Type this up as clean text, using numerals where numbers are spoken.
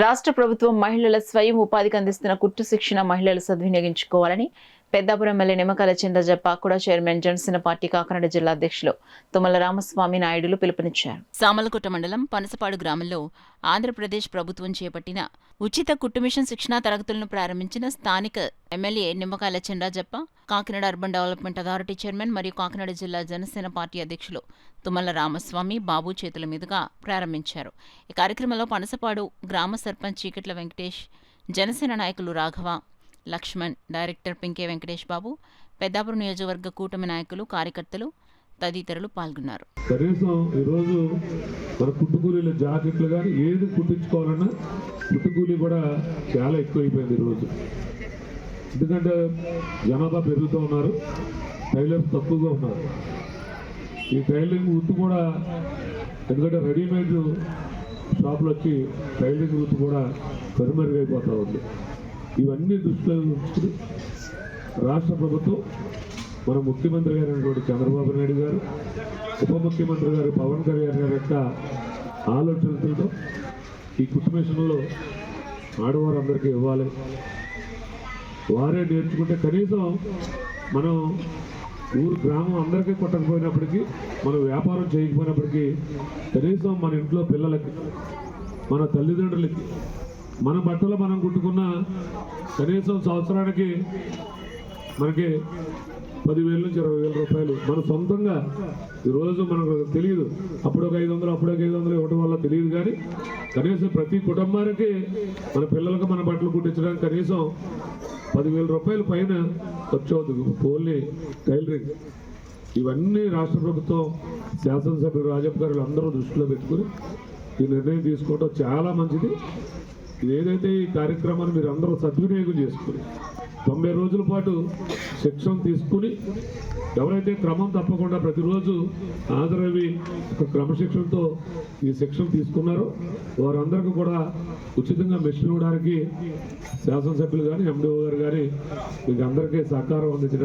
రాష్ట్ర ప్రభుత్వం మహిళల స్వయం ఉపాధికి అందిస్తున్న కుట్టు శిక్షణ మహిళలు సద్వినియోగించుకోవాలని పెద్దాపురం ఎమ్మెల్యే నిమ్మకాయల చంద్రజప్ప కూడా చైర్మన్ జనసేన పార్టీ కాకినాడ జిల్లా అధ్యక్షులు తుమ్మల రామస్వామి నాయుడులు పిలుపునిచ్చారు. సామలకోట మండలం పనసపాడు గ్రామంలో ఆంధ్రప్రదేశ్ ప్రభుత్వం చేపట్టిన ఉచిత కుట్టు మిషన్ శిక్షణా తరగతులను ప్రారంభించిన స్థానిక MLA Nimmakayala Chandrajappa, Kakinada urban development authority chairman మరియు కాకినాడ జిల్లా జనసేన పార్టీ అధ్యక్షులు తుమ్మల రామస్వామి బాబు చేతుల మీదుగా ప్రారంభించారు. ఈ కార్యక్రమంలో పనసపాడు గ్రామ సర్పంచ్ చీకట్ల వెంకటేష్, జనసేన నాయకులు రాఘవ, లక్ష్మణ్, డైరెక్టర్ పింకే వెంకటేష్ బాబు, పెద్దాపురం నియోజకవర్గ కూటమి నాయకులు, కార్యకర్తలు తదితరులు పాల్గొన్నారు. కనీసం ఈరోజు మన కుట్టుకూలీల జాకెట్లు కానీ ఏది కుట్టించుకోవాలన్నా కుట్టుకూలీ కూడా చాలా ఎక్కువైపోయింది ఈరోజు. ఎందుకంటే జనాభా పెరుగుతూ ఉన్నారు, టైలర్స్ తక్కువగా ఉన్నారు. ఈ టైలరింగ్ వృత్తి కూడా ఎందుకంటే రెడీమేడ్ షాపులు వచ్చి టైలరింగ్ వృత్తి కూడా కనుమరుగైపోతూ ఉంది. ఇవన్నీ దృష్టిలో ఉంచుకుని రాష్ట్ర ప్రభుత్వం మన ముఖ్యమంత్రి గారైనటువంటి చంద్రబాబు నాయుడు గారు, ఉప ముఖ్యమంత్రి గారు పవన్ కళ్యాణ్ గారి యొక్క ఆలోచనలతో ఈ కుట్టు మిషన్లో ఆడవారు అందరికీ ఇవ్వాలి. వారే నేర్చుకుంటే కనీసం మనం ఊరు గ్రామం అందరికీ కొట్టకపోయినప్పటికీ, మనం వ్యాపారం చేయకపోయినప్పటికీ కనీసం మన ఇంట్లో పిల్లలకి, మన తల్లిదండ్రులకి మన బట్టలు మనం కుట్టుకున్న కనీసం సంవత్సరానికి మనకి 10,000 నుంచి 20,000 రూపాయలు మన సొంతంగా ఈరోజు మనకు తెలియదు. అప్పుడు ఒక 500 అప్పుడు ఒక 500 ఇవ్వడం వల్ల తెలియదు. కానీ కనీసం ప్రతి కుటుంబానికి మన పిల్లలకు మన బట్టలు కుట్టించడానికి కనీసం 10,000 రూపాయల పైన ఖర్చు అవుతుంది ఓన్లీ టైలరింగ్. ఇవన్నీ రాష్ట్ర ప్రభుత్వం శాసనసభ్యులు రాజప్ప గారు అందరూ దృష్టిలో పెట్టుకుని ఈ నిర్ణయం తీసుకోవడం చాలా మంచిది. ఏదైతే ఈ కార్యక్రమాన్ని మీరు అందరూ సద్వినియోగం చేసుకుని 90 రోజుల పాటు శిక్షణ తీసుకుని ఎవరైతే క్రమం తప్పకుండా ప్రతిరోజు హాజరవి ఒక క్రమశిక్షణతో ఈ శిక్షణ తీసుకున్నారో వారందరికీ కూడా ఉచితంగా మెషిన్ ఇవ్వడానికి శాసనసభ్యులు కానీ ఎండిఓ గారు కానీ మీకు అందరికీ సహకారం అందించడానికి